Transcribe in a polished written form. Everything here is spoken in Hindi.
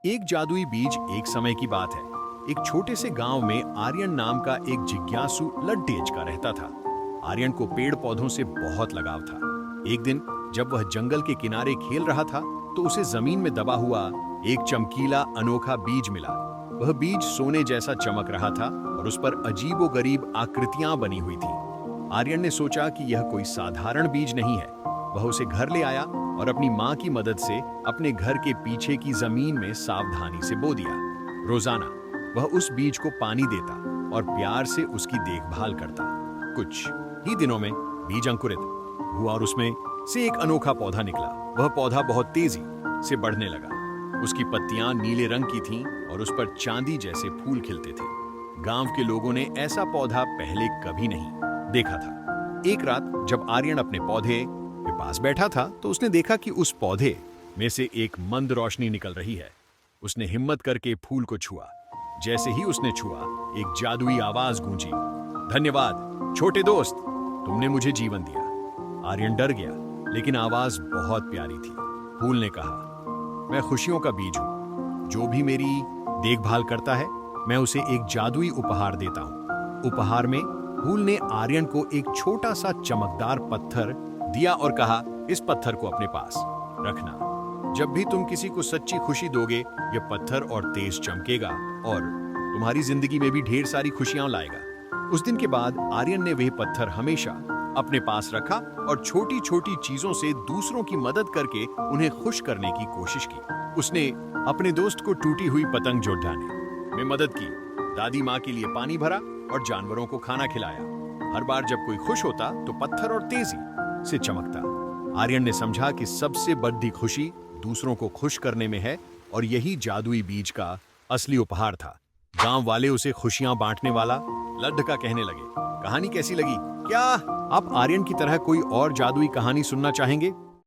एक जादुई बीज। एक समय की बात है, एक छोटे से गांव में आर्यन नाम का एक जिज्ञासु लड्डेज का रहता था। आर्यन को पेड़ पौधों से बहुत लगाव था। एक दिन जब वह जंगल के किनारे खेल रहा था तो उसे जमीन में दबा हुआ एक चमकीला अनोखा बीज मिला। वह बीज सोने जैसा चमक रहा था और उस पर अजीबोगरीब आकृतियां बनी हुई थी। आर्यन ने सोचा कि यह कोई साधारण बीज नहीं है। वह उसे घर ले आया और अपनी माँ की मदद से अपने घर के पीछे की जमीन में सावधानी से बो दिया। रोजाना वह उस बीज को पानी देता और प्यार से उसकी देखभाल करता। कुछ ही दिनों में बीज अंकुरित हुआ और उसमें से एक अनोखा पौधा निकला। वह पौधा बहुत तेजी से बढ़ने लगा। उसकी पत्तियां नीले रंग की थीं और उस पर चांदी जैसे फूल खिलते थे। गांव के लोगों ने ऐसा पौधा पहले कभी नहीं देखा था। एक रात जब आर्यन अपने पौधे के पास बैठा था तो उसने देखा कि उस पौधे में से एक मंद रोशनी निकल रही है। उसने हिम्मत करके फूल को छुआ। जैसे ही उसने छुआ, एक जादुई आवाज गूंजी, धन्यवाद छोटे दोस्त, तुमने मुझे जीवन दिया। आर्यन डर गया, लेकिन आवाज बहुत प्यारी थी। फूल ने कहा, मैं खुशियों का बीज हूं। जो भी मेरी देखभाल करता है, मैं उसे एक जादुई उपहार देता हूं। उपहार में फूल ने आर्यन को एक छोटा सा चमकदार पत्थर दिया और कहा, इस पत्थर को अपने पास रखना। जब भी तुम किसी को सच्ची खुशी दोगे, यह पत्थर और तेज चमकेगा और तुम्हारी जिंदगी में भी ढेर सारी खुशियां लाएगा। उस दिन के बाद आर्यन ने वह पत्थर हमेशा अपने पास रखा और छोटी छोटी चीजों से दूसरों की मदद करके उन्हें खुश करने की कोशिश की। उसने अपने दोस्त को टूटी हुई पतंग जोड़ने में मदद की, दादी माँ के लिए पानी भरा और जानवरों को खाना खिलाया। हर बार जब कोई खुश होता तो पत्थर और तेजी से चमकता। आर्यन ने समझा कि सबसे बड़ी खुशी दूसरों को खुश करने में है और यही जादुई बीज का असली उपहार था। गांव वाले उसे खुशियां बांटने वाला लड्ढका कहने लगे। कहानी कैसी लगी? क्या आप आर्यन की तरह कोई और जादुई कहानी सुनना चाहेंगे?